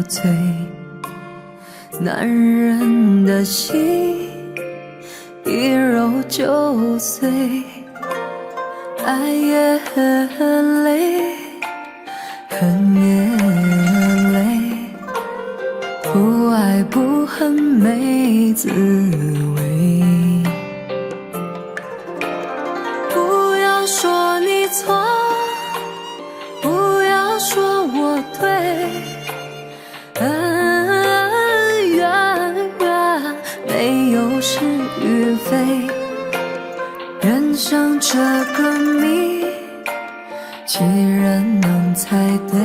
醉，男人的心一揉就碎，爱也很累，恨也累，不爱不恨没滋味。不要说你错，不要说我对，恩怨没有是与非，人生这个谜，几人能猜对？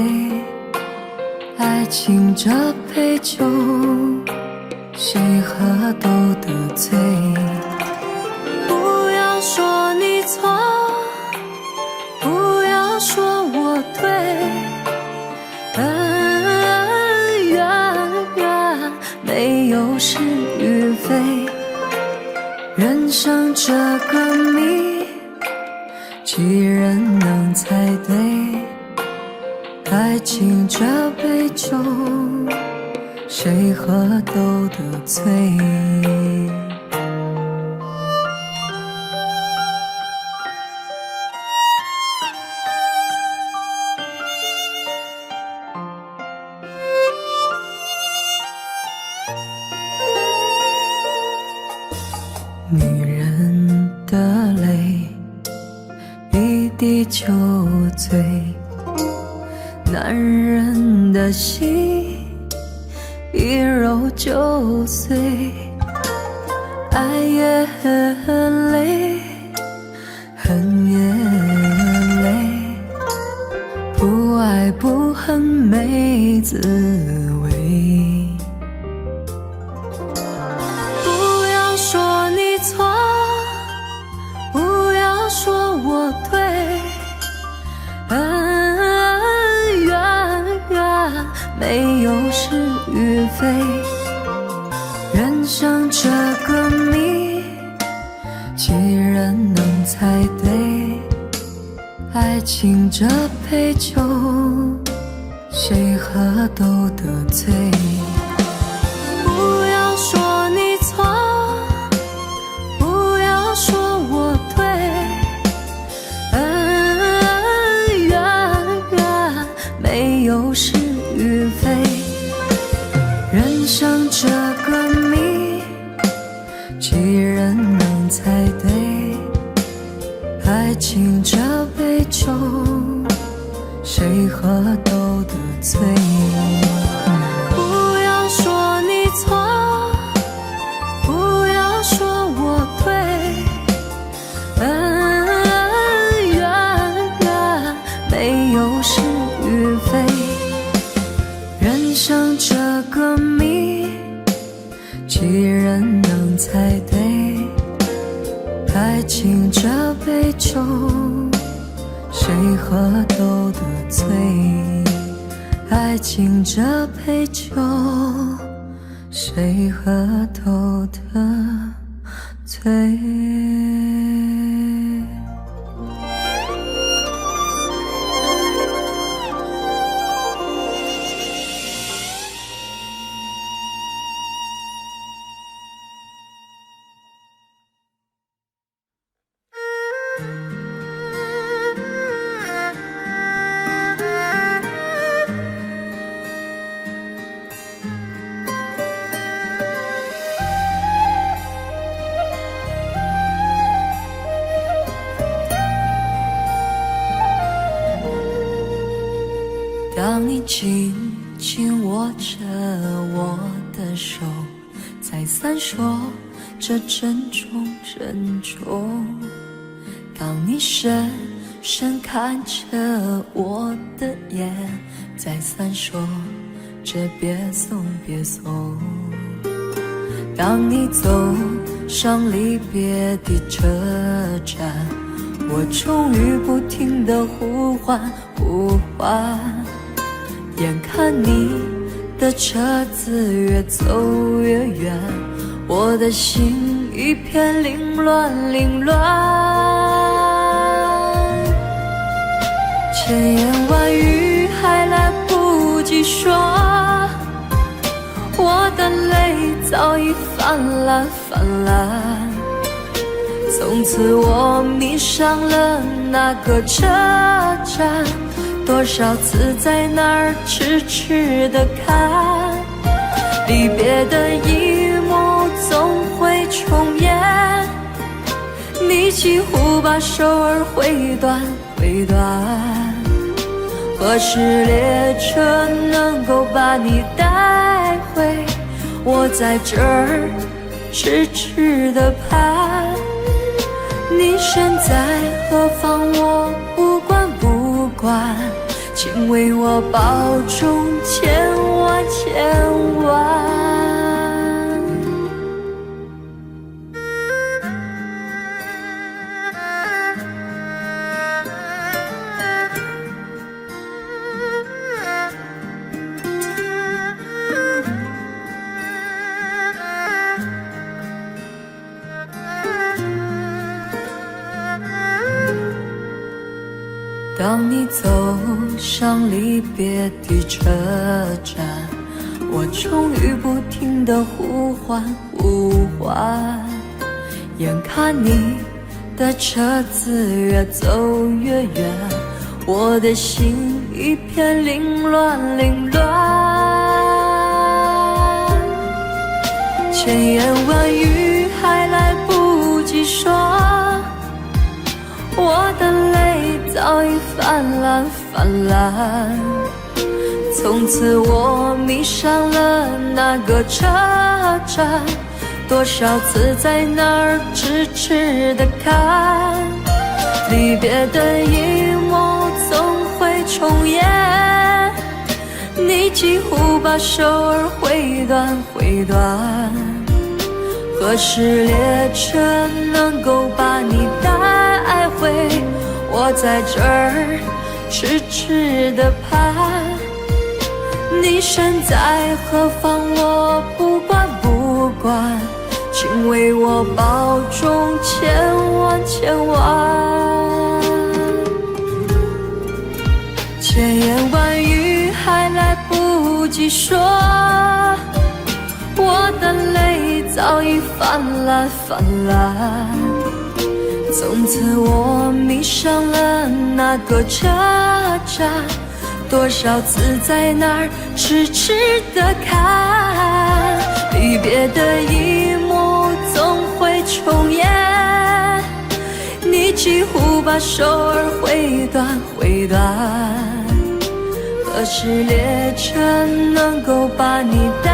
爱情这杯酒，谁喝都得醉。不要说你错，不要说我对，恩怨没有是与非，人生这个谜，几人能猜对？爱情这杯酒，谁喝都得醉。女人的泪，一滴就醉，男人的心一揉就碎，爱也很累，恨也累，不爱不恨没滋味。不要说你错，不要说我对，恩怨没有是与非，人生这个谜，几人能猜对？爱情这杯酒，谁喝都得醉。不要说你错，不要说我对，恩怨没有是与非，人生这个谜，几人能猜对？爱情这杯酒，谁喝都得醉。不要说你错，不要说我对，恩怨没有是与非，人生这个谜，几人能猜对？爱情这杯酒，谁喝都得醉。爱情这杯酒，谁喝都得醉。当你紧紧握着我的手，再三说着珍重珍重，当你深深看着我的眼，再三说着别送别送，当你走上离别的车站，我终于不停地呼唤呼唤，眼看你的车子越走越远，我的心一片凌乱凌乱，千言万语还来不及说，我的泪早已泛滥泛滥，从此我迷上了那个车站，多少次在那儿痴痴地看，离别的一幕总会重演，你几乎把手儿挥断挥断，何时列车能够把你带回？我在这儿痴痴地盼，你身在何方我不管不管，请为我保重千万千万。当你走上离别的车站，我终于不停地呼唤呼唤，眼看你的车子越走越远，我的心一片凌乱凌乱，千言万语还来不及说，我的泪早已泛滥泛滥，从此我迷上了那个车站，多少次在那儿痴痴地看，离别的一幕总会重演，你几乎把手儿挥断挥断，何时列车能够把你带回？我在这儿痴痴地盼，你身在何方我不管不管，请为我保重千万千万。千言万语还来不及说，我的泪早已泛滥泛滥，从此我迷上了那个车站，多少次在那儿痴痴地看，离别的一幕总会重演，你几乎把手儿挥断挥断，何时列车能够把你带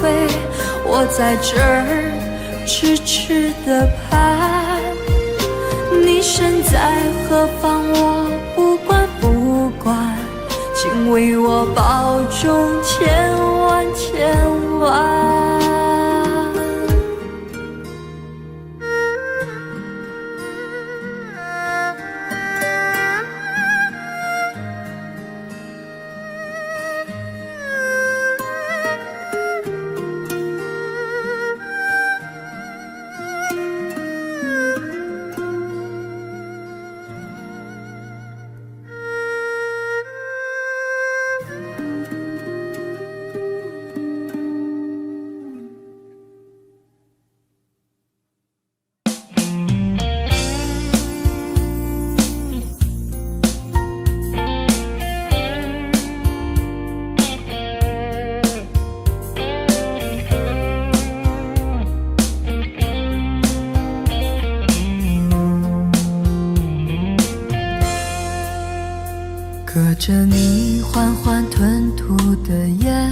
回？我在这儿痴痴地盼，你身在何方我不管不管，请为我保重千万千万。隔着你缓缓吞吐的烟，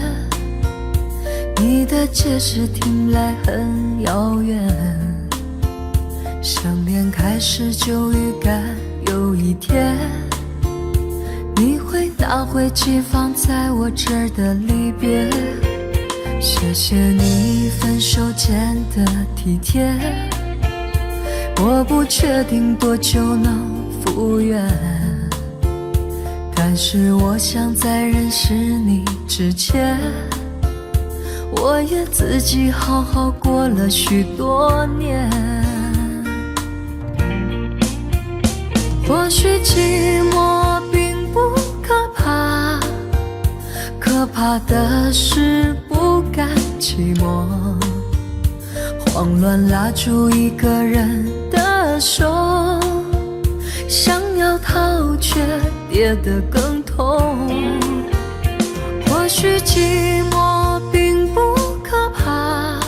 你的解释听来很遥远，想念开始就预感有一天你会拿回寄放在我这儿的离别，谢谢你分手前的体贴，我不确定多久能复原，但是我想在认识你之前，我也自己好好过了许多年。或许寂寞并不可怕，可怕的是不甘寂寞，慌乱拉住一个人的手，想要逃却跌得更痛。或许寂寞并不可怕，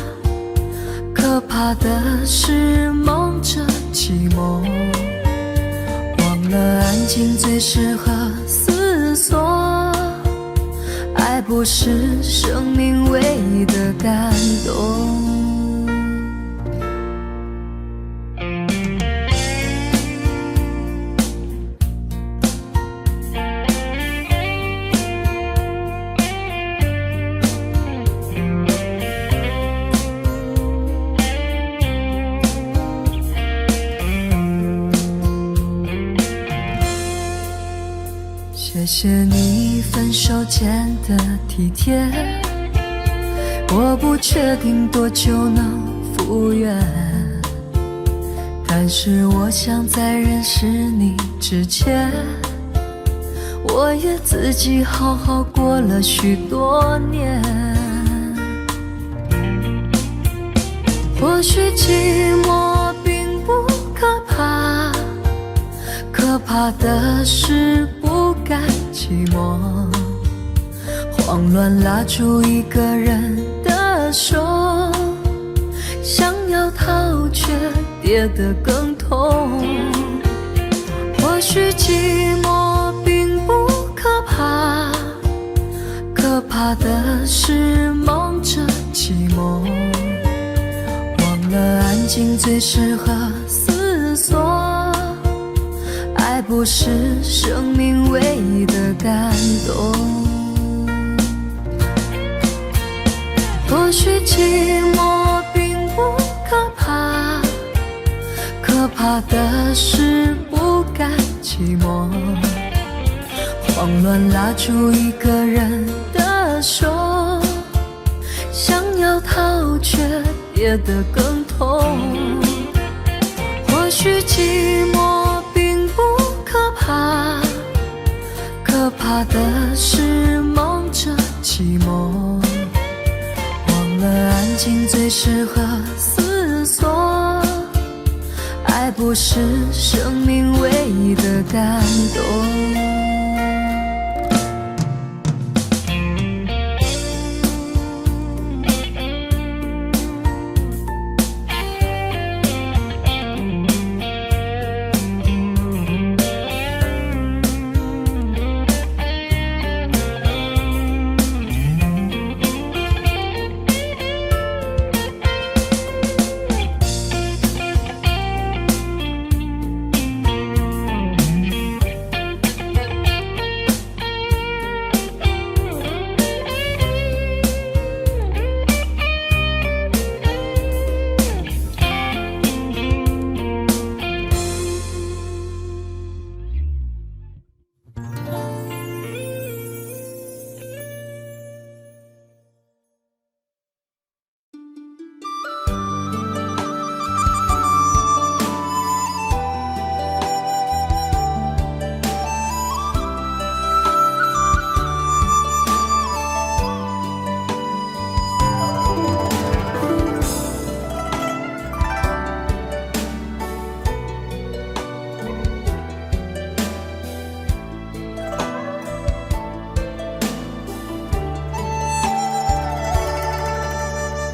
可怕的是梦着寂寞，忘了安静最适合思索，爱不是生命唯一的感动。谢谢你分手前的体贴，我不确定多久能复原，但是我想在认识你之前，我也自己好好过了许多年。或许寂寞并不可怕，可怕的是不甘寂寞，慌乱拉住一个人的手，想要逃却跌得更痛。或许寂寞并不可怕，可怕的是梦着寂寞，忘了安静最适合思索，爱不是生命唯一的感动。或许寂寞并不可怕，可怕的是不甘寂寞，慌乱拉住一个人的手，想要逃却跌得更痛。或许寂寞并不可怕，可怕的是梦着寂寞，忘了安静最适合思索，爱不是生命唯一的感动。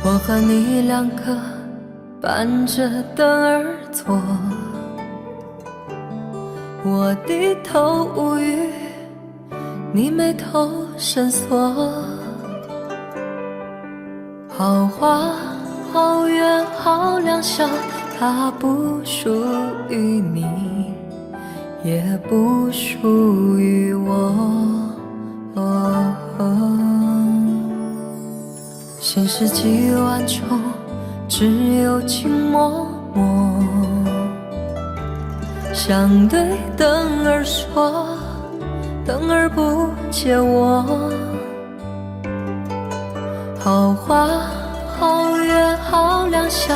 我和你两个伴着灯而坐，我低头无语，你眉头深锁。好花好月好良宵，它不属于你，也不属于我。心事几万重，只有情脉脉。想对灯儿说，灯儿不解我。好花好月好良宵，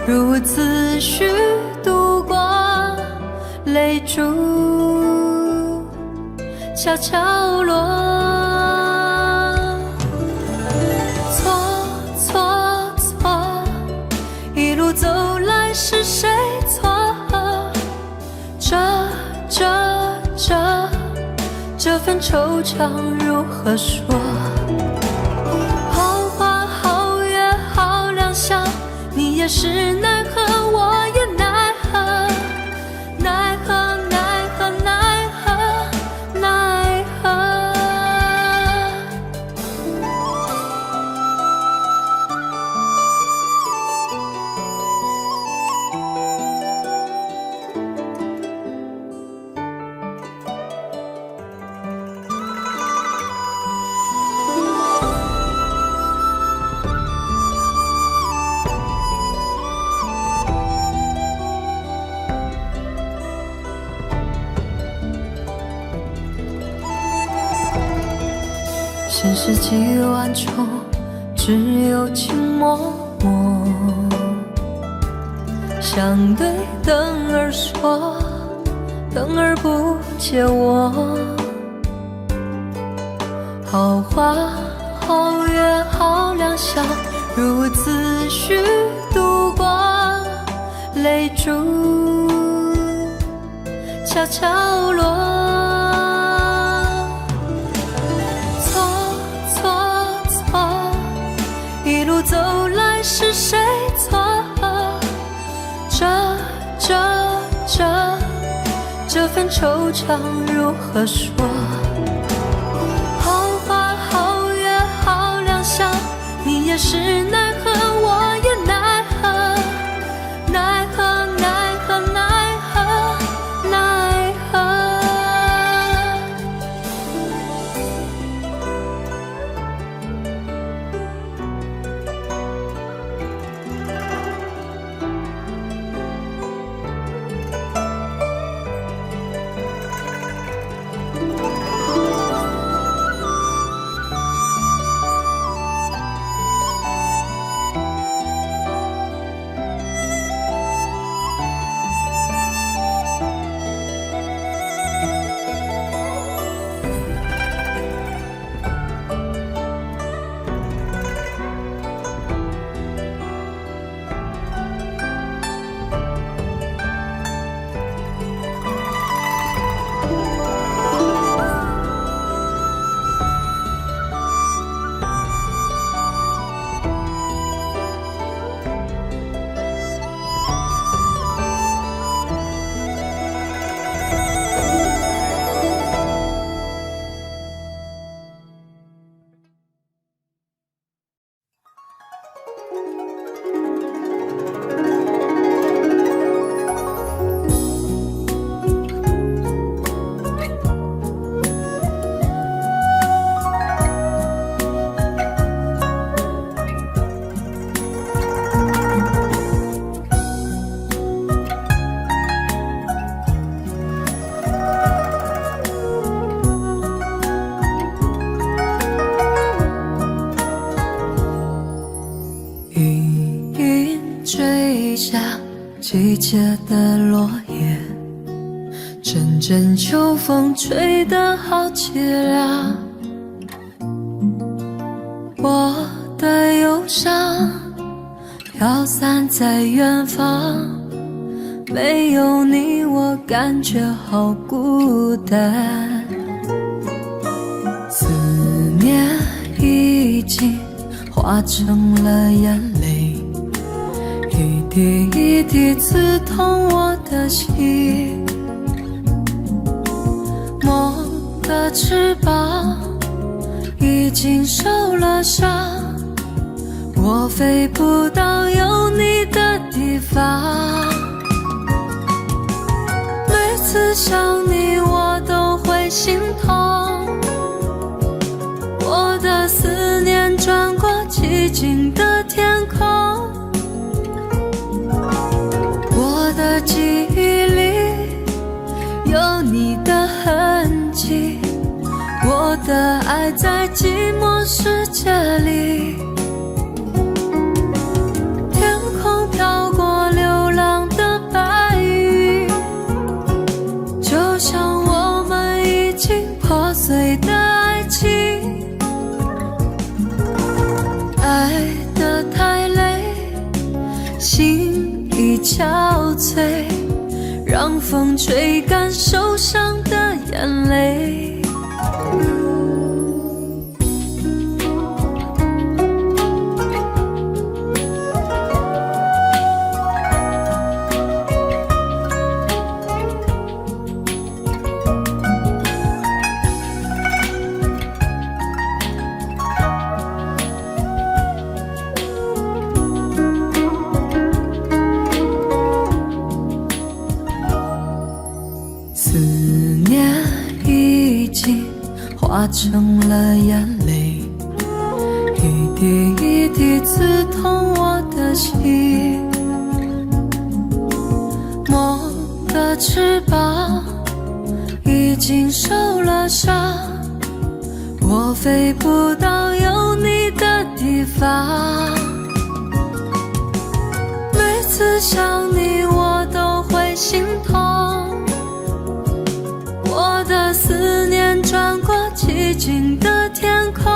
如此虚度过，泪珠悄悄落。错惆怅如何说？好花好月好良宵，你也是奈何，我也奈何，奈何奈何奈何奈何。现实几万重，只有情脉脉。想对灯儿说，灯儿不解我。好花好月好良宵，如此虚度过，泪珠悄悄落。一路走来是谁错？这份惆怅如何说？好花好月好良宵，你也是奈何，我也奈何，奈何奈何奈何奈何。季节的落叶，阵阵秋风吹得好凄凉。我的忧伤飘散在远方，没有你我感觉好孤单。思念已经化成了眼泪，一滴一滴刺痛我的心。梦的翅膀已经受了伤，我飞不到有你的地方。每次想你我都会心痛，我的思念穿过寂静的天空，我的记忆里有你的痕迹，我的爱在寂寞世界里。天空飘过流浪的白云，就像我们已经破碎的爱情。爱得太累，心已憔悴，让风吹干受伤的眼泪。化成了眼泪，一滴一滴刺痛我的心。梦的翅膀已经受了伤，我飞不到有你的地方。每次想你我都会心痛，我的思念穿过寂静的天空，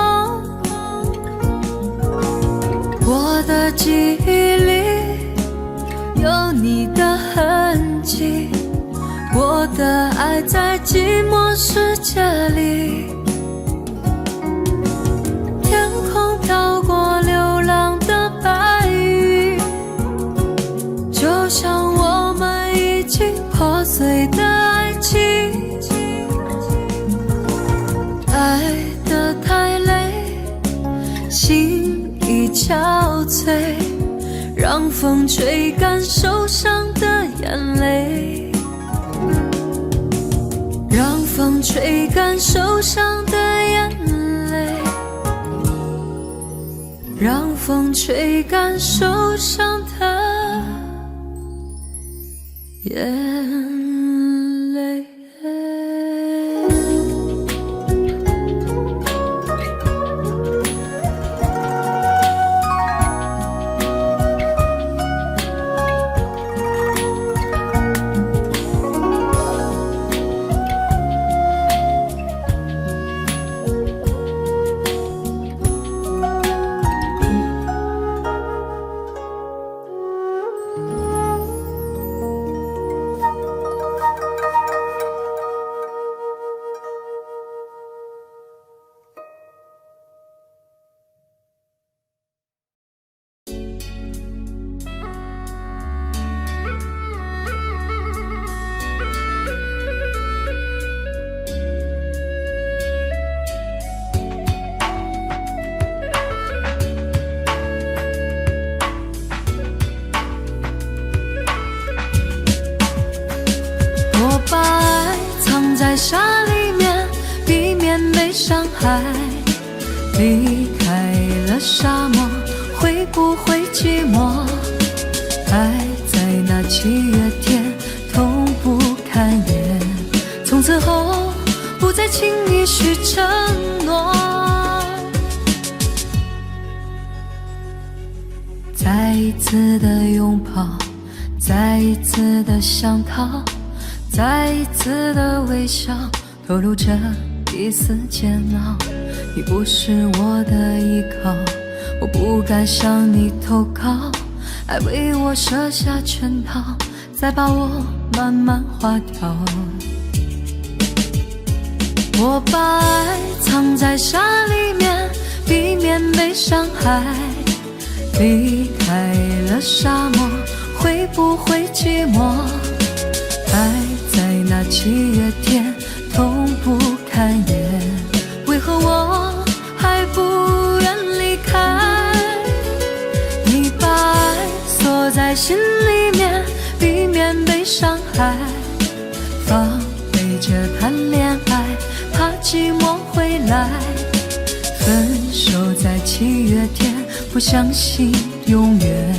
我的记忆里有你的痕迹，我的爱在寂寞世界里。天空飘过流浪的白云，就像我们已经破碎的爱情。爱得太累，心已憔悴，让风吹干受伤的眼泪，让风吹干受伤的眼泪，让风吹干受伤的眼泪。把爱藏在沙里面，避免被伤害。离开了沙漠，会不会寂寞？爱在那7月天，痛不堪言。从此后，不再轻易许承诺。再一次的拥抱，再一次的想逃，再一次的微笑，透露着一丝煎熬。你不是我的依靠，我不敢向你投靠，爱为我设下圈套，再把我慢慢划掉。我把爱藏在沙里面，避免被伤害。离开了沙漠，会不会寂寞？爱在那7月天，痛不堪言。为何我还不愿离开？你把爱锁在心里面，避免被伤害。防备着谈恋爱，怕寂寞会来。分手在7月天，不相信永远。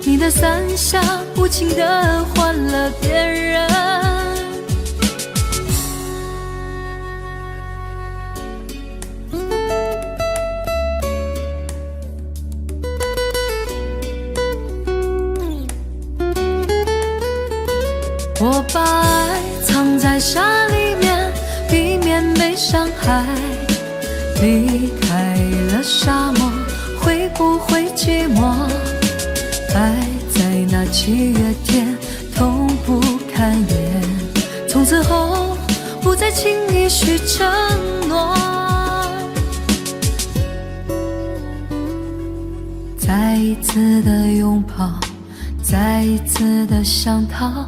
你的伞下无情地换了别人。我把爱藏在沙里面，避免被伤害。离开了沙漠，会不会寂寞？爱在那7月天，痛不堪言。从此后，不再轻易许承诺。再一次的拥抱，再一次的想逃，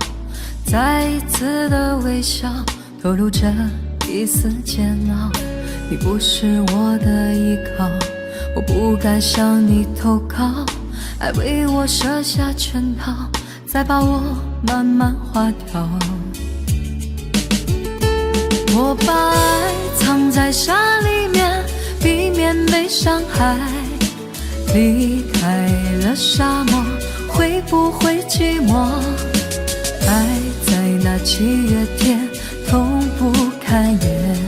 再一次的微笑，透露着一丝煎熬。你不是我的依靠，我不敢向你投靠，爱为我设下圈套，再把我慢慢划掉。我把爱藏在沙里面，避免被伤害。离开了沙漠，会不会寂寞？爱在那7月天痛不堪言，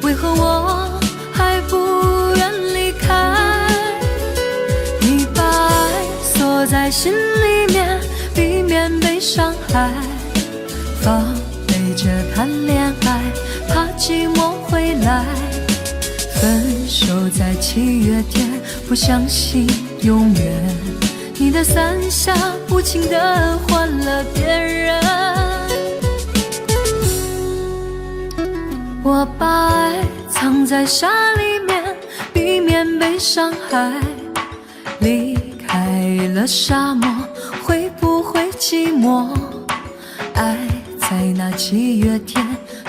为何我还不愿离开？你把爱锁在心里面，避免被伤害。防备着谈恋爱，怕寂寞回来。分手在7月天，不相信永远。你的伞下无情地换了别人。我把爱藏在沙里面，避免被伤害。离开了沙漠，会不会寂寞？爱在那7月天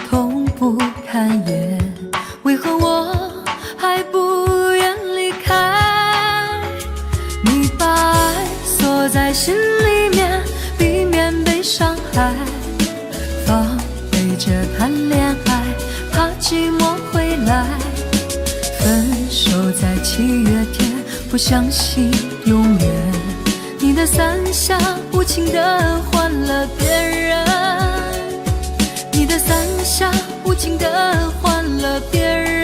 痛不堪言，为何我还不愿离开？你把爱锁在心里面，避免被伤害。防备着谈恋爱，怕寂寞回来。分手在7月天，不相信永远。你的伞下无情地换了别人，你的伞下无情地换了别人。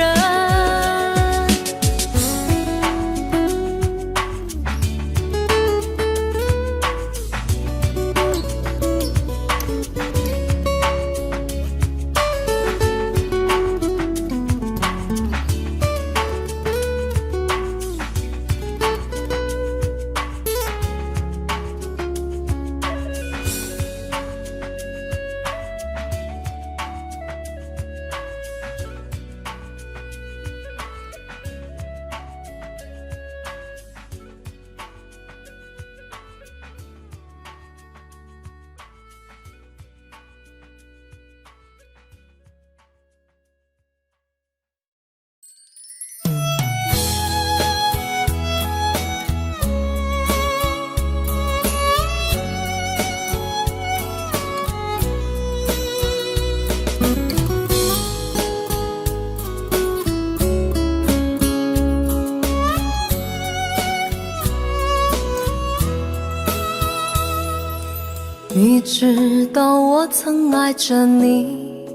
你知道我曾爱着你，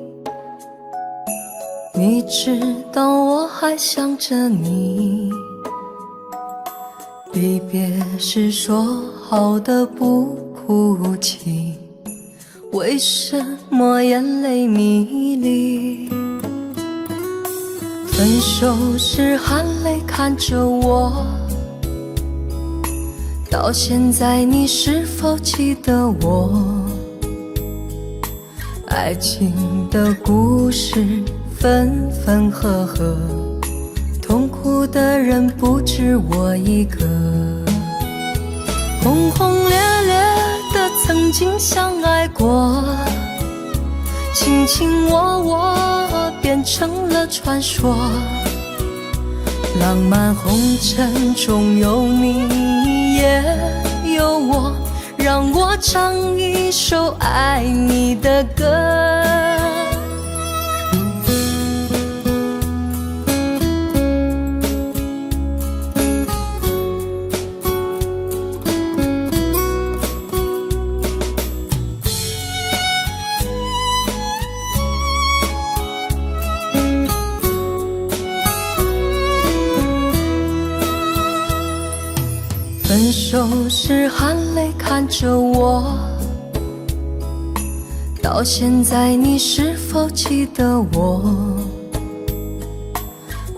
你知道我还想着你。离别时说好的不哭泣，为什么眼泪迷离？分手时含泪看着我，到现在你是否记得我？爱情的故事分分合合，痛苦的人不止我一个。轰轰烈烈的曾经相爱过，卿卿我我变成了传说。浪漫红尘中有你也有我，让我唱一首爱你的歌。分手时含泪看着我，到现在你是否记得我？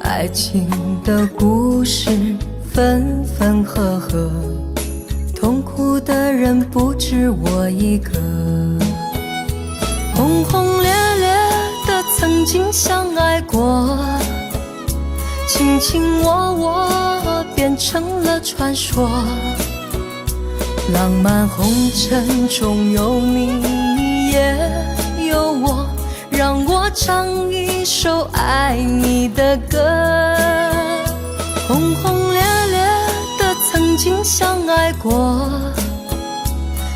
爱情的故事分分合合，痛苦的人不止我一个。轰轰烈烈的曾经相爱过，卿卿我我变成了传说。浪漫红尘中有你也有我，让我唱一首爱你的歌。轰轰烈烈的曾经相爱过，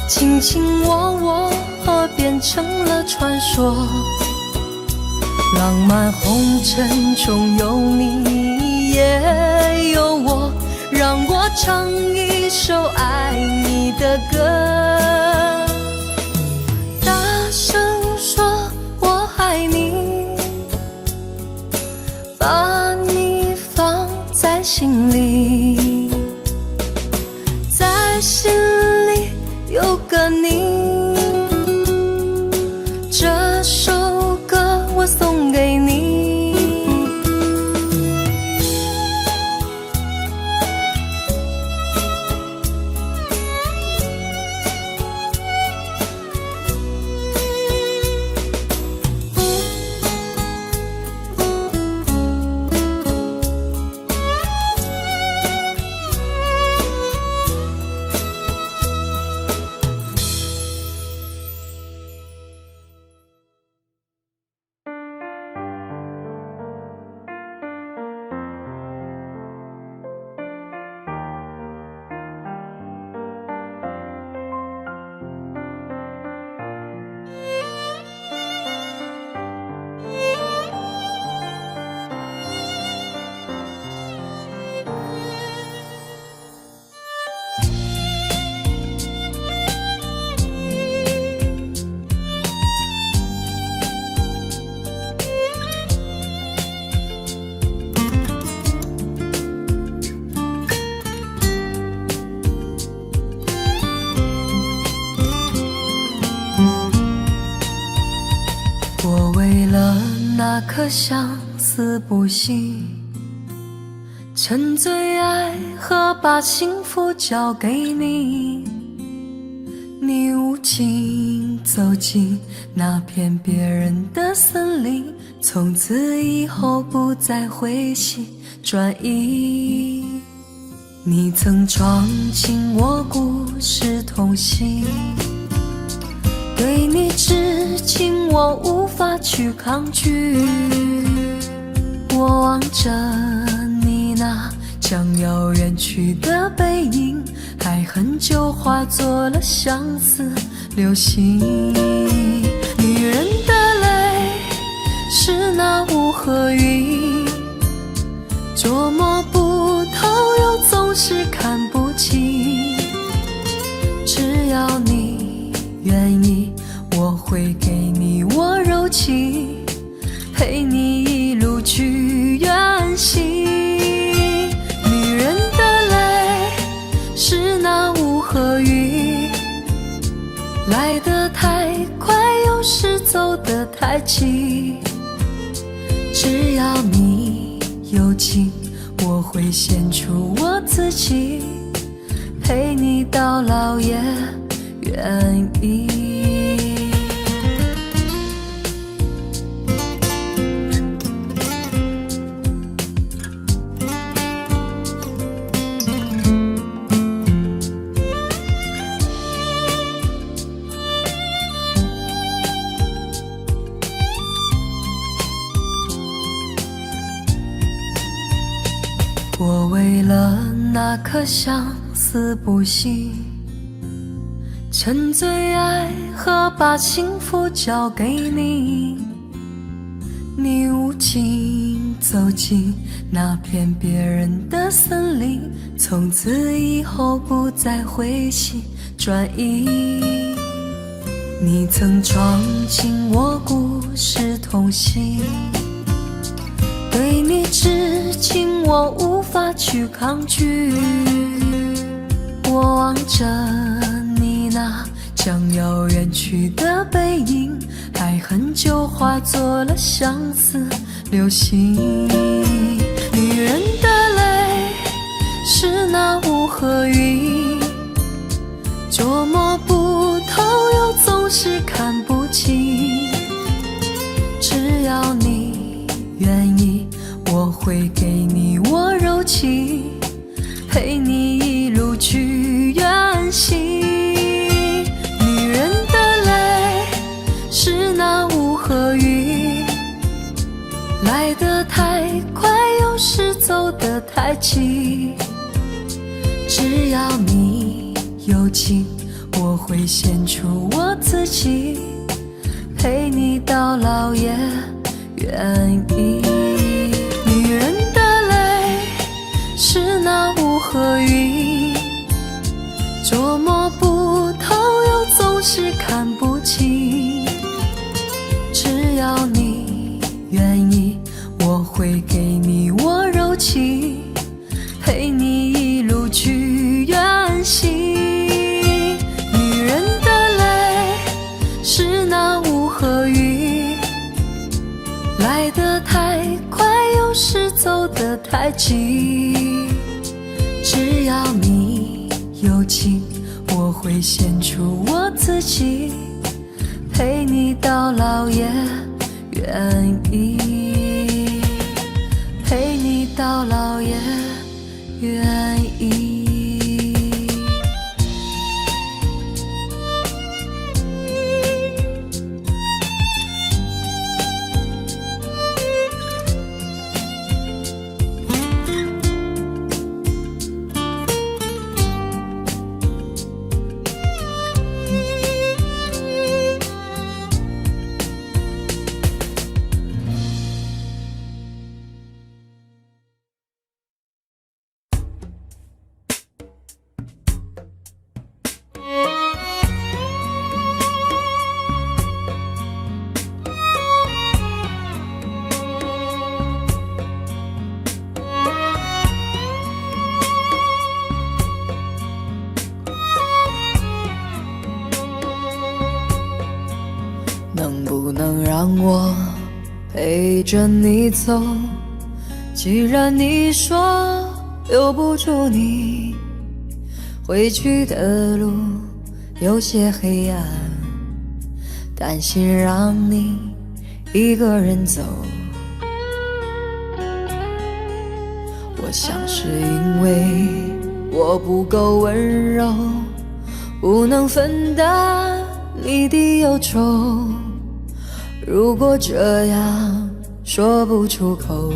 卿卿我我变成了传说。浪漫红尘中有你也有我，让我唱一首爱你的歌，大声说我爱你，把你放在心里，在心里有个你，这首歌我送给你。我为了那颗相思不息，沉醉爱河，把幸福交给你。你无情走进那片别人的森林，从此以后不再回心转意。你曾闯进我故事痛心，对你痴情我无法去抗拒。我望着你那将要远去的背影，爱恨就化作了相思流星。女人的泪是那雾和云，捉摸不透又总是看不清。只要你愿意，我会给你我柔情，陪你一路去远行。女人的泪是那雾和雨，来得太快，有时走得太急。只要你有情，我会献出我自己，陪你到老也愿意。我为了那颗相思不息，沉醉爱河，把幸福交给你。你无情走进那片别人的森林，从此以后不再回心转意。你曾闯进我故事痛心，对你痴情我无法去抗拒。我望着你那将要远去的背影，爱恨就化作了相思流星。女人的泪是那雾和云，捉摸不透又总是看不清。只要你愿意，我会给你我柔情，陪你一路去远行。女人的泪是那雾和雨，来得太快，有时走得太急。只要你有情，我会献出我自己，陪你到老也愿意。女人的泪是那雾和云，捉摸不透又总是看不清。只要你愿意，我会给你我柔情，陪你一路去远行。女人的泪是那雾和云，来得太快，有时走得太近。只要你有情，我会献出我自己，陪你到老也愿意，陪你到老也愿意。能不能让我陪着你走？既然你说留不住你，回去的路有些黑暗，担心让你一个人走。我想是因为我不够温柔，不能分担你的忧愁。如果这样说不出口，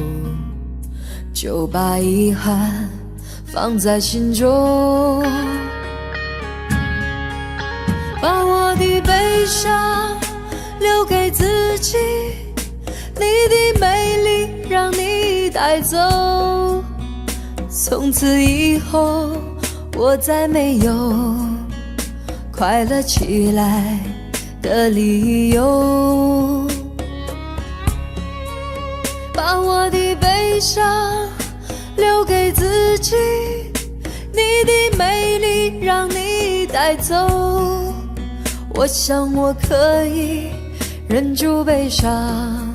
就把遗憾放在心中。把我的悲伤留给自己，你的美丽让你带走。从此以后，我再没有快乐起来的理由。把我的悲伤留给自己，你的美丽让你带走。我想我可以忍住悲伤，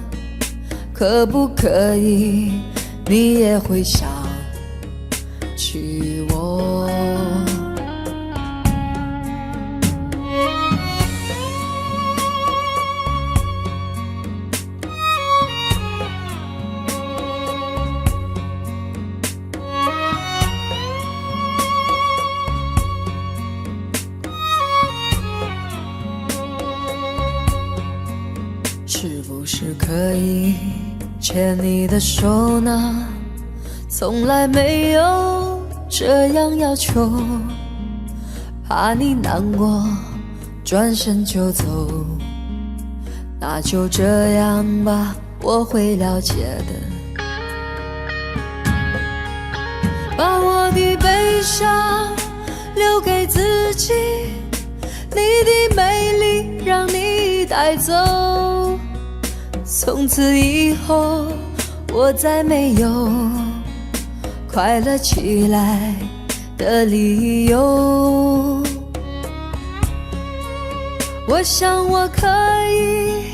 可不可以你也会想起我？是不是可以牵你的手呢？从来没有这样要求，怕你难过转身就走。那就这样吧，我会了解的。把我的悲伤留给自己，你的美丽让你带走。从此以后，我再没有快乐起来的理由。我想我可以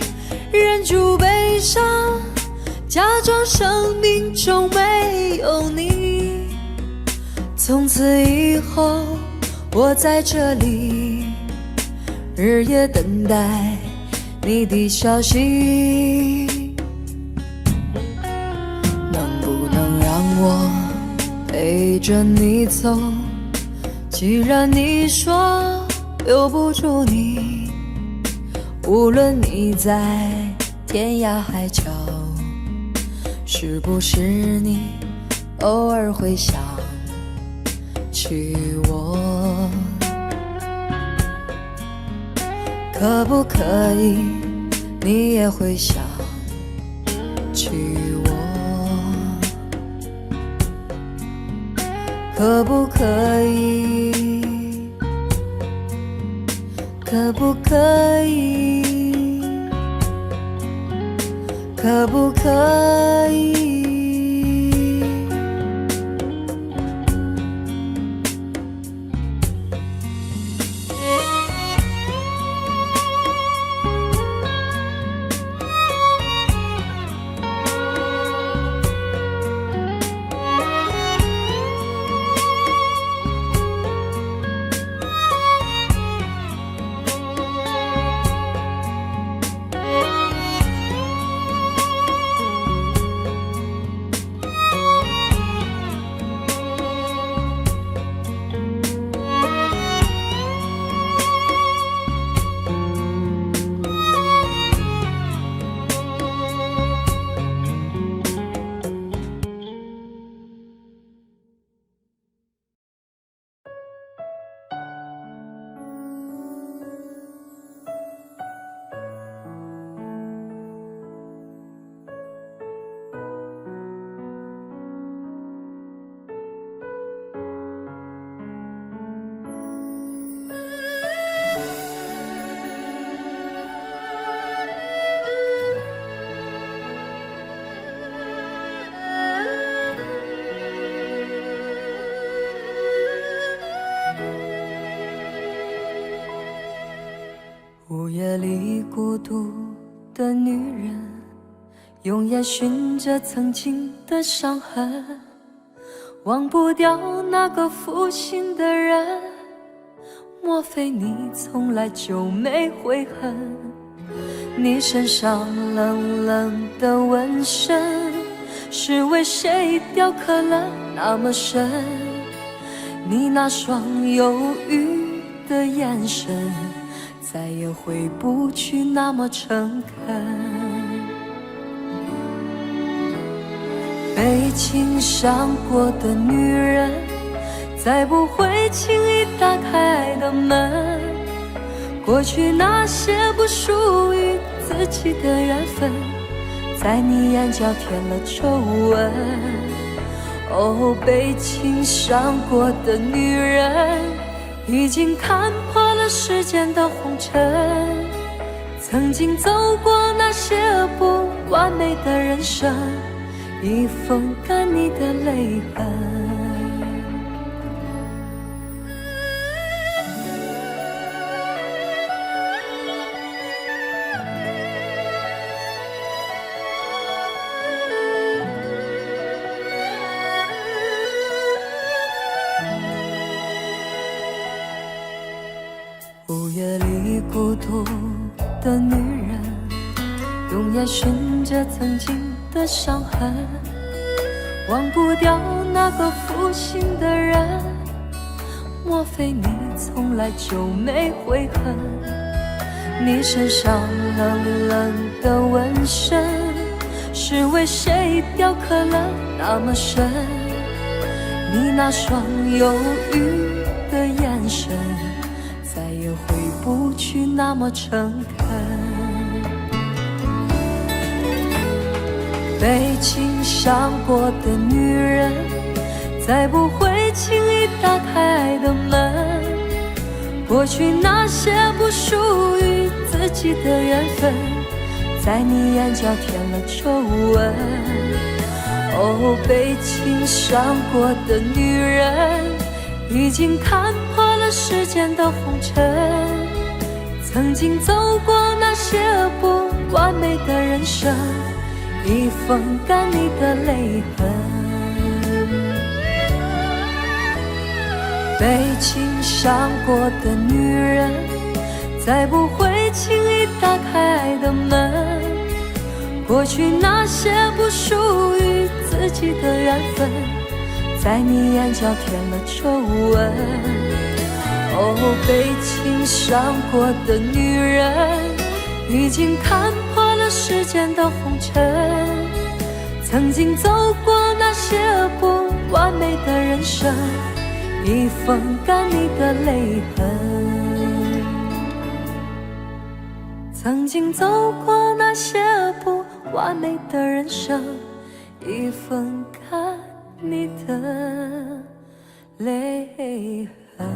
忍住悲伤，假装生命中没有你。从此以后，我在这里日夜等待你的消息。能不能让我陪着你走？既然你说留不住你，无论你在天涯海角，是不是你偶尔会想起我？可不可以你也会想起我，可不可以？可不可以？可不可以？午夜里孤独的女人，用眼寻着曾经的伤痕，忘不掉那个负心的人。莫非你从来就没悔恨？你身上冷冷的纹身，是为谁雕刻了那么深？你那双忧郁的眼神，再也回不去那么诚恳。被情伤过的女人，再不会轻易打开爱的门。过去那些不属于自己的缘分，在你眼角添了皱纹。哦，被情伤过的女人，已经看破了世间的红尘，曾经走过那些不完美的人生，已风干你的泪痕。午夜里孤独的女人，用眼寻着曾经的伤痕，忘不掉那个负心的人。莫非你从来就没悔恨？你身上冷冷的纹身，是为谁雕刻了那么深？你那双忧郁的眼神，再也回不去那么诚恳。被情伤过的女人，再不会轻易打开爱的门。过去那些不属于自己的缘分，在你眼角添了皱纹。哦，被情伤过的女人，已经看破了世间的红尘，曾经走过那些不完美的人生，已风干你的泪痕。被情伤过的女人，再不会轻易打开爱的门。过去那些不属于自己的缘分，在你眼角添了皱纹。哦，被情伤过的女人，已经看破了世间的红尘，曾经走过那些不完美的人生，已风干你的泪痕。曾经走过那些不完美的人生，已风干你的泪痕。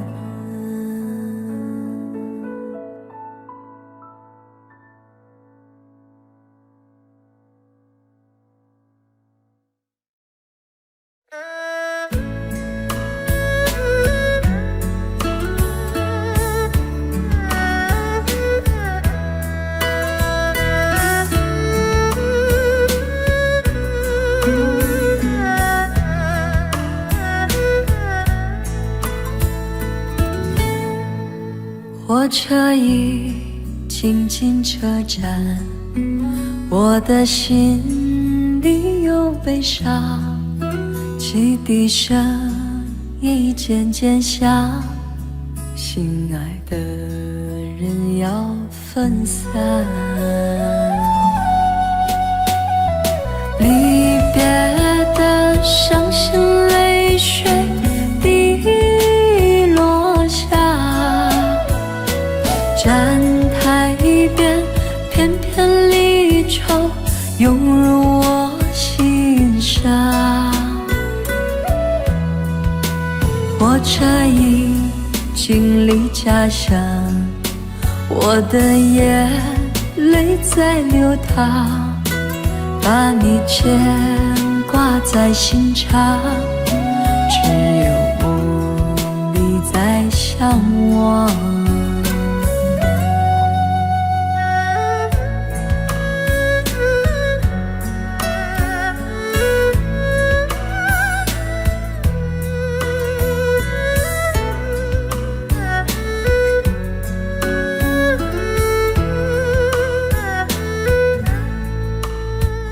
火车已经进车站，我的心里有悲伤，汽笛声已渐渐响，心爱的人要分散。离别的伤心泪水滴落下，站台边片片离愁涌入我心上。火车已经离家乡，我的眼泪在流淌，把你牵挂在心上，只有梦里在向往。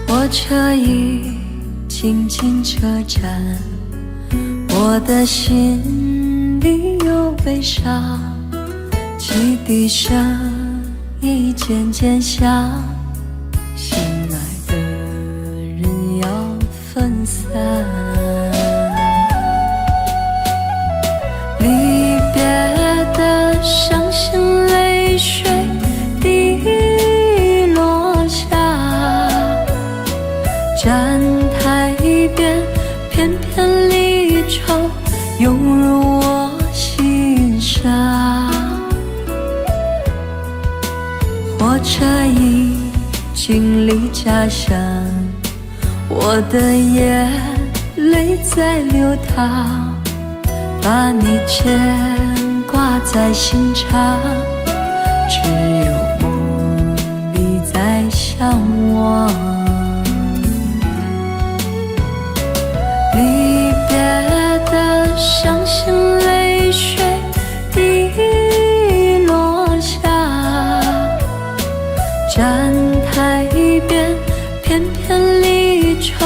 火车已经进车站，我的心里有悲伤，汽笛声已渐渐响，心爱的人要分散。离别的伤心泪水滴落下，站台边片片离愁涌入我心上。火车已经离家乡，我的眼泪在流淌，把你牵挂在心上，只有梦里在向往。离别的伤心泪水滴落下，站台边片片离愁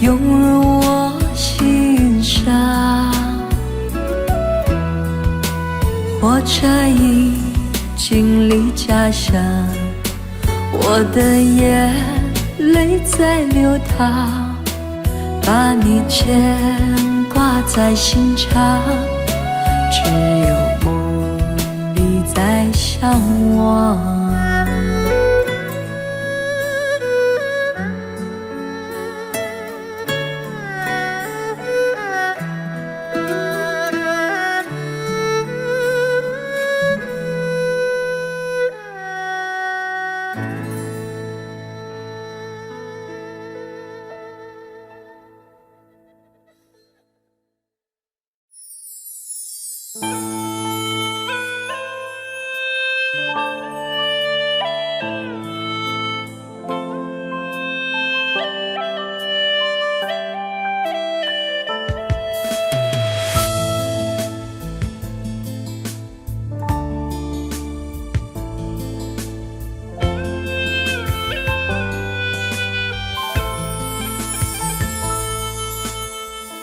涌入我心上。火车已经离家乡，我的眼泪在流淌，把你牵挂在心上，只有梦里在向往。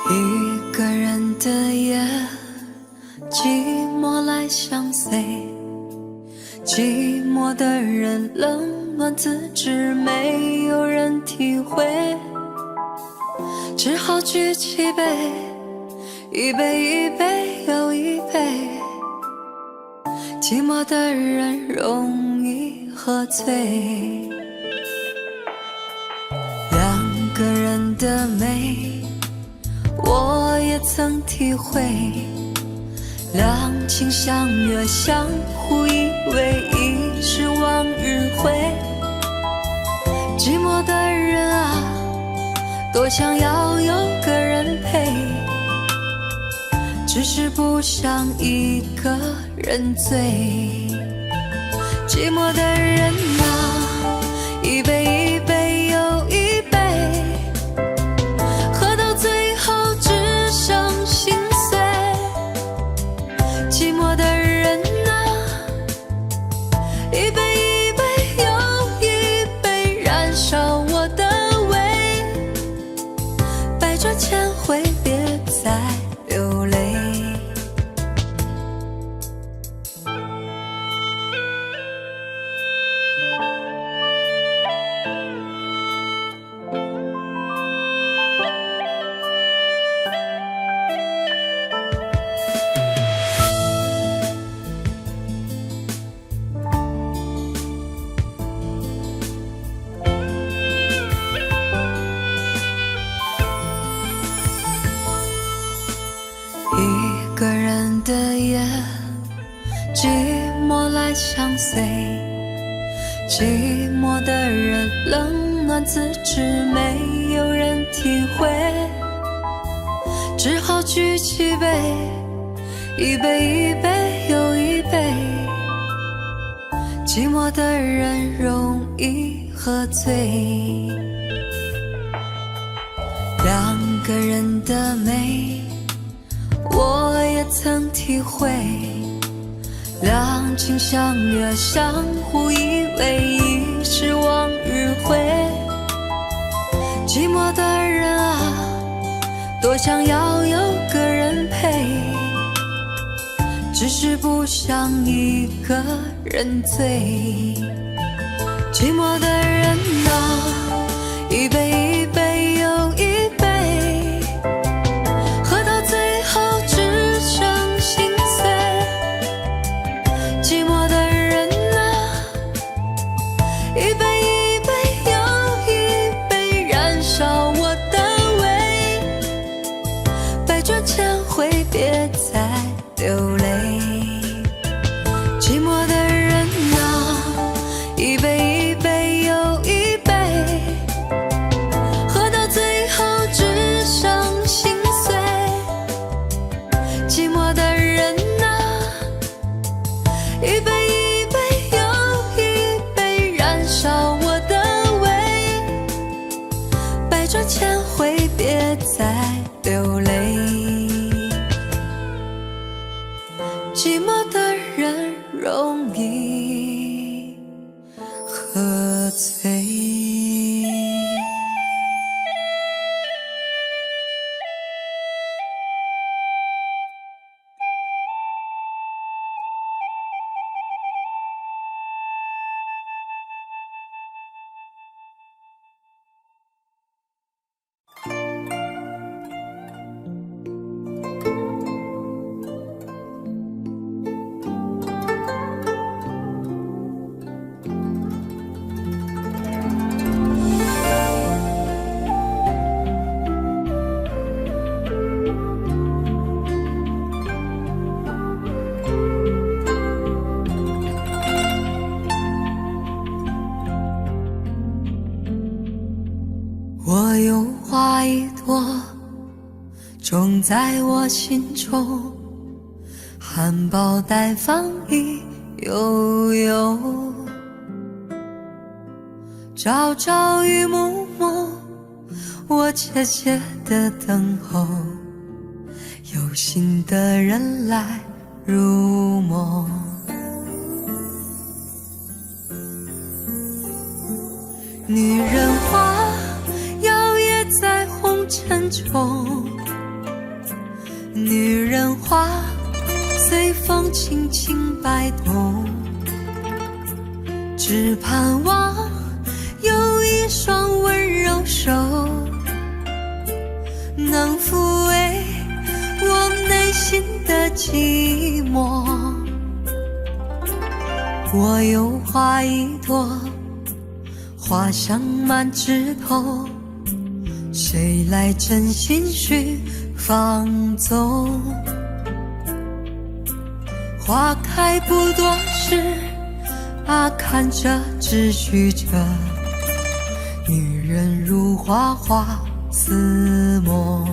一个人的夜，寂寞来相随，寂寞的人冷暖自知，没有人体会，只好举起杯，一杯一杯又一杯，寂寞的人容易喝醉。人的美，我也曾体会。两情相悦，相互依偎，已是往日回。寂寞的人啊，多想要有个人陪，只是不想一个人醉。寂寞的人啊，一杯一杯又一杯，喝到最后只剩心碎。寂寞的人啊，一杯一杯又一杯，燃烧我的胃。百转千回，别再流泪。一个人的夜，寂寞来相随。寂寞的人，冷暖自知，没有人体会。只好举起杯，一杯一杯又一杯。寂寞的人容易喝醉。两个人的美，我也曾体会。两情相悦，相互依偎，已是往日回。寂寞的人啊，多想要有个人陪，只是不想一个人醉。寂寞的人啊，一杯一杯又一杯，喝到最后只剩心碎。寂寞的人啊，一杯一杯又一杯，燃烧我的胃。百转千回，别再流泪。寂寞的人啊，一杯一杯又一杯，喝到最后只剩心碎。寂寞的人啊，一杯一杯又一杯，燃烧我的胃。百转千回，别再流泪。寂寞的人容易喝醉。我有花一朵，种在我心中，含苞待放一悠悠，朝朝与暮暮，我切切地等候，有心的人来入梦。女人花摇曳在红尘中，女人花随风轻轻摆动，只盼望有一双温柔手，能抚慰我内心的寂寞。我有花一朵，花香满枝头，谁来真心去放纵？花开不多时啊，看着只虚着，女人如花花似梦。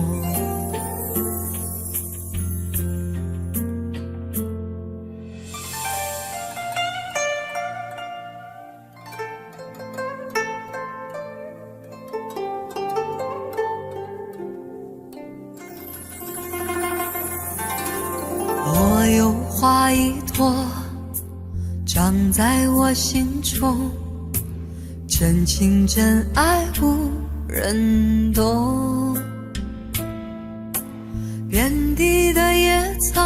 我有花一朵，长在我心中，真情真爱无人懂。遍地的野草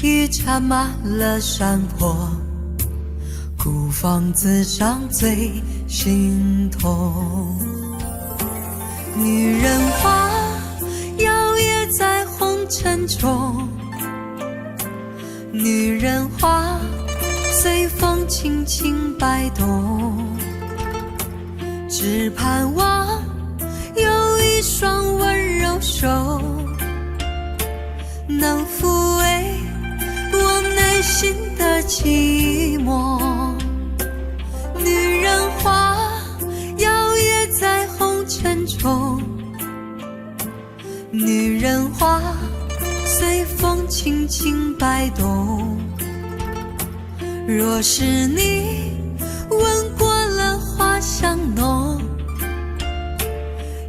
已占满了山坡，孤芳自赏最心痛。女人花摇曳在红尘中，女人花随风轻轻摆动，只盼望有一双温柔手，能抚慰我内心的寂寞。女人花摇曳在红尘中，女人花随风轻轻摆动。若是你闻过了花香浓，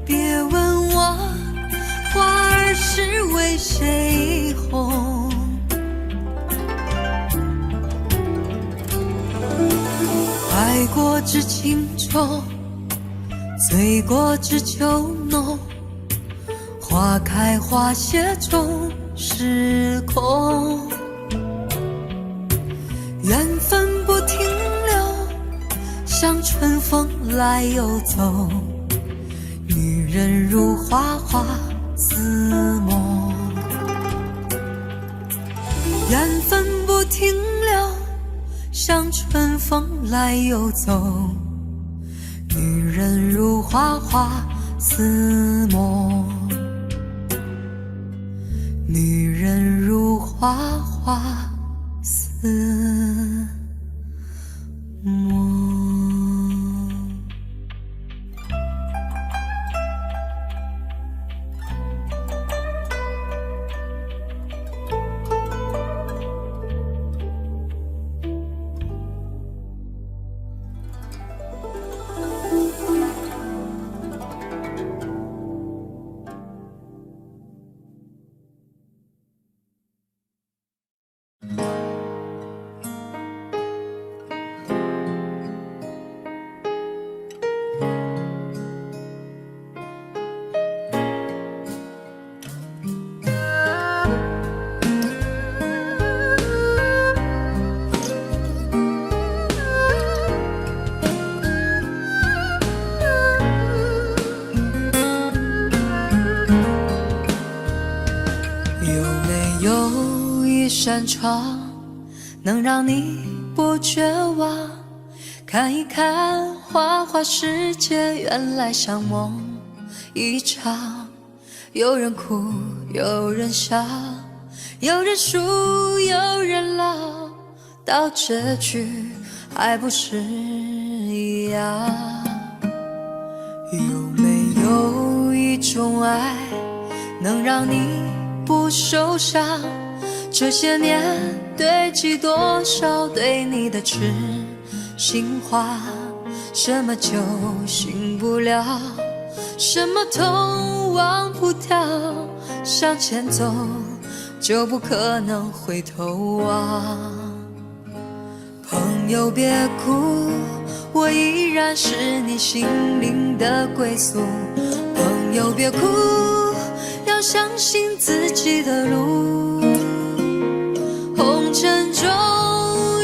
别问我花儿是为谁红。爱过知情重，醉过知酒浓，花开花谢终是空。缘分不停留，像春风来又走，女人如花花似梦。缘分不停留，像春风来又走，女人如花花似梦。女人如花花似梦。有一扇窗，能让你不绝望，看一看花花世界，原来像梦一场。有人哭，有人笑，有人输，有人老，到结局还不是一样。有没有一种爱，能让你不受伤？这些年堆积多少对你的痴心话？什么酒醒不了，什么痛忘不掉，向前走就不可能回头望。朋友别哭，我依然是你心灵的归宿。朋友别哭，要相信自己的路。红尘中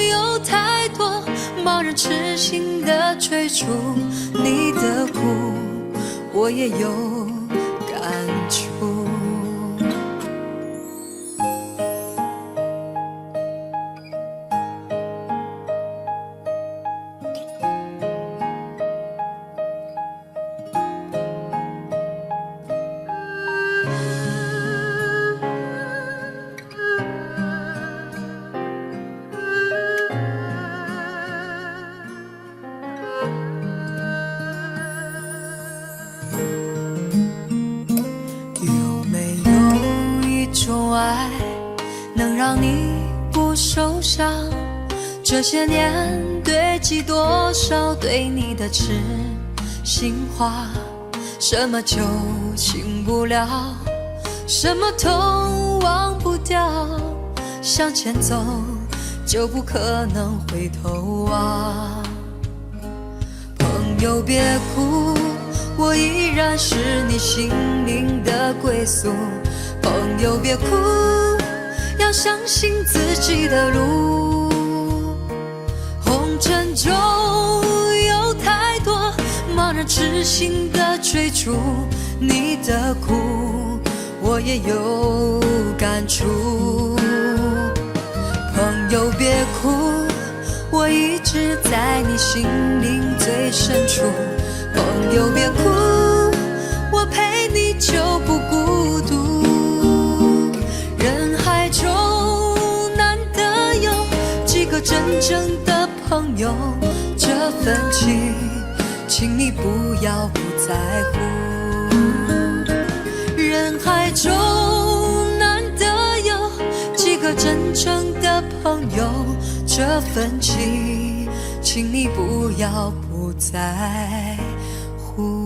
有太多盲人痴心的追逐，你的苦我也有感触。受伤，这些年堆积多少对你的痴心话，什么旧情不了，什么痛忘不掉，向前走就不可能回头啊。朋友别哭，我依然是你心灵的归宿。朋友别哭，要相信自己的路。红尘中有太多茫然痴心的追逐，你的苦我也有感触。朋友别哭，我一直在你心灵最深处。朋友别哭，我陪你就不孤独。人海中难得有几个真正的朋友，这份情请你不要不在乎。人海中难得有几个真正的朋友，这份情请你不要不在乎。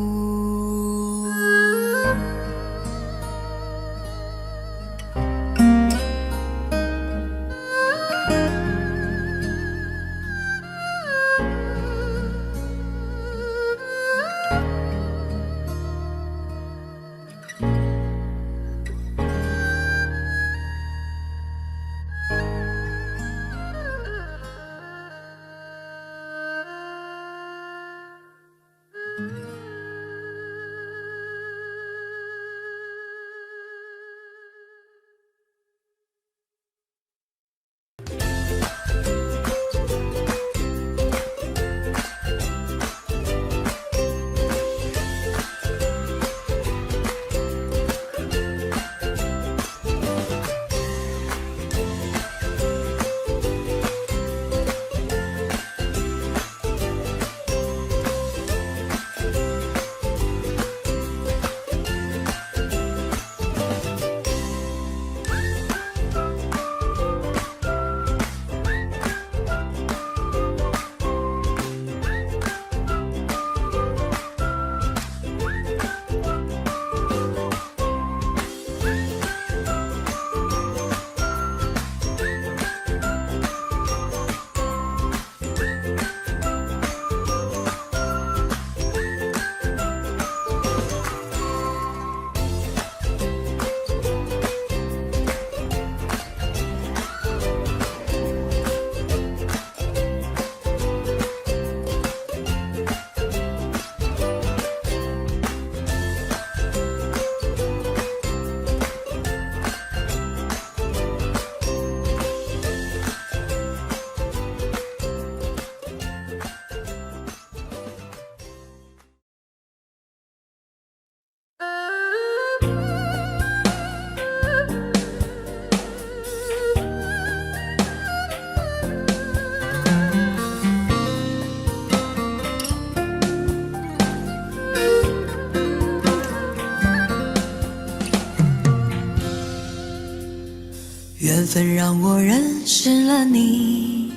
缘分让我认识了你，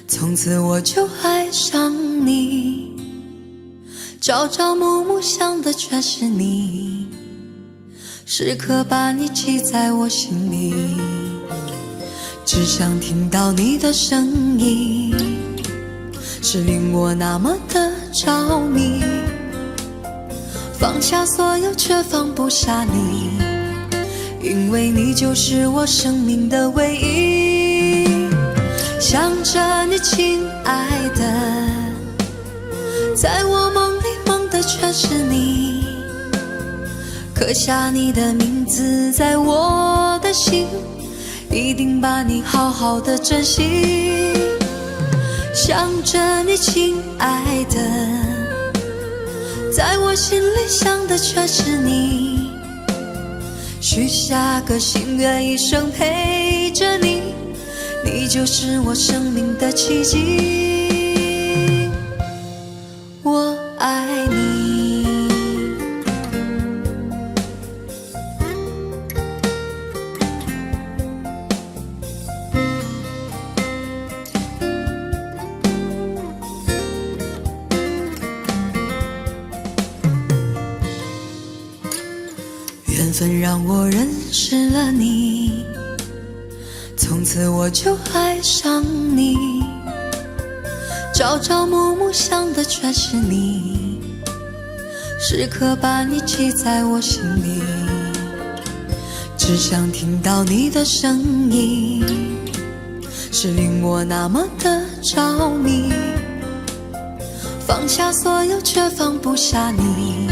从此我就爱上你，朝朝暮暮想的全是你，时刻把你记在我心里，只想听到你的声音，是令我那么的着迷，放下所有却放不下你，因为你就是我生命的唯一。想着你亲爱的，在我梦里梦的全是你，刻下你的名字在我的心，一定把你好好的珍惜。想着你亲爱的，在我心里想的全是你，许下个心愿，一生陪着你，你就是我生命的奇迹，我爱你。缘分让我认识了你，从此我就爱上你，朝朝暮暮想的全是你，时刻把你记在我心里，只想听到你的声音，是令我那么的着迷，放下所有却放不下你，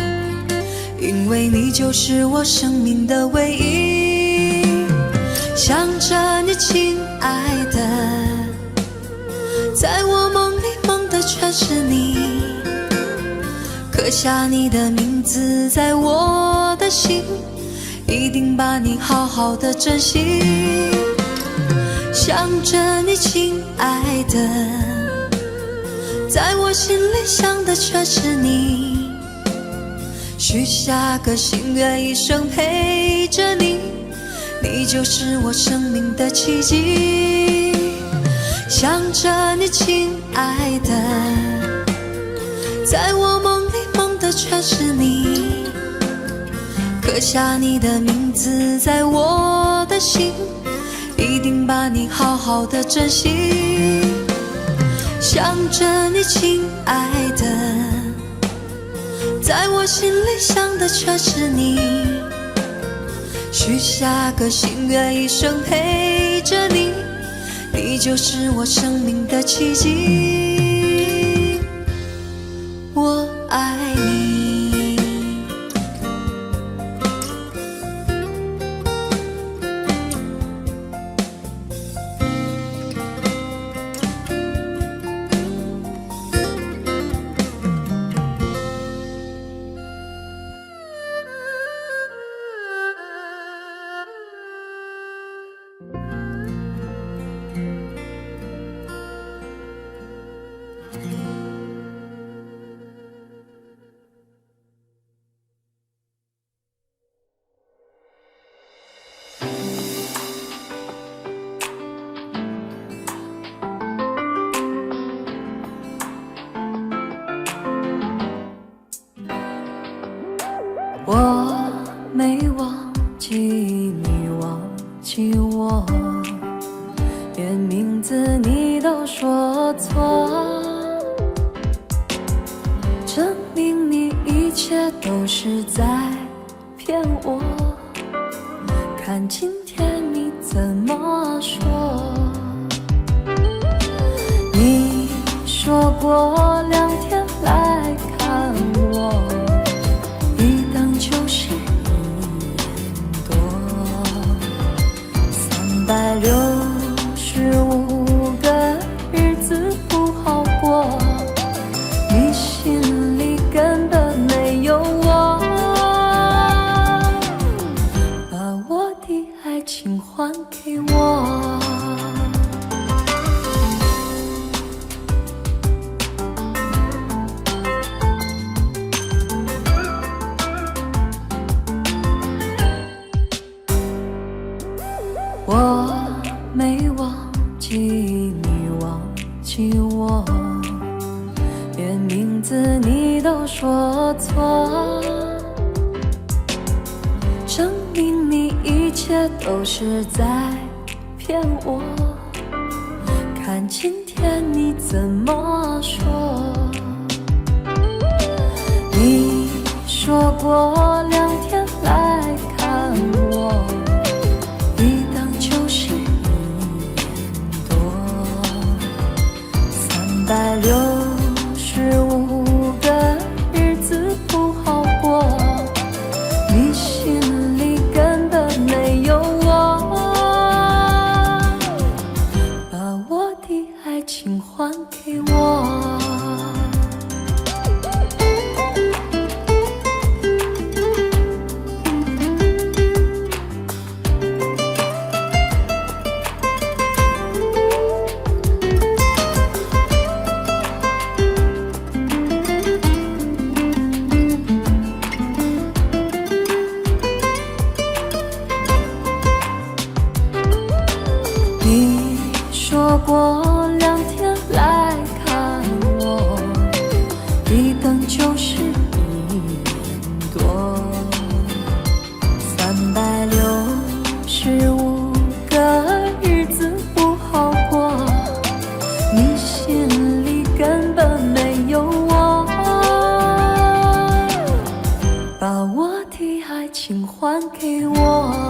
因为你就是我生命的唯一。想着你亲爱的，在我梦里梦的全是你，刻下你的名字在我的心，一定把你好好的珍惜。想着你亲爱的，在我心里想的全是你，许下个心愿，一生陪着你，你就是我生命的奇迹。想着你亲爱的，在我梦里梦的全是你，刻下你的名字在我的心，一定把你好好的珍惜。想着你亲爱的，在我心里想的全是你，许下个心愿，一生陪着你，你就是我生命的奇迹。我爱你。我没忘记你忘记我，连名字你都说错，证明你一切都是在骗我，看今天你怎么说。你说过2天来看我，一等就是1年多，365个日子不好过，你心里根本没有我，把我的爱情还给我。我没忘记你忘记我，连名字你都说错，证明你一切都是在骗我，看今天你怎么说。你说过2天来看我，一等就是1年多，365个日子不好过，你心里根本没有我，把我的爱情还给我。你说过2天来看我，你心里根本没有我，把我的爱情还给我。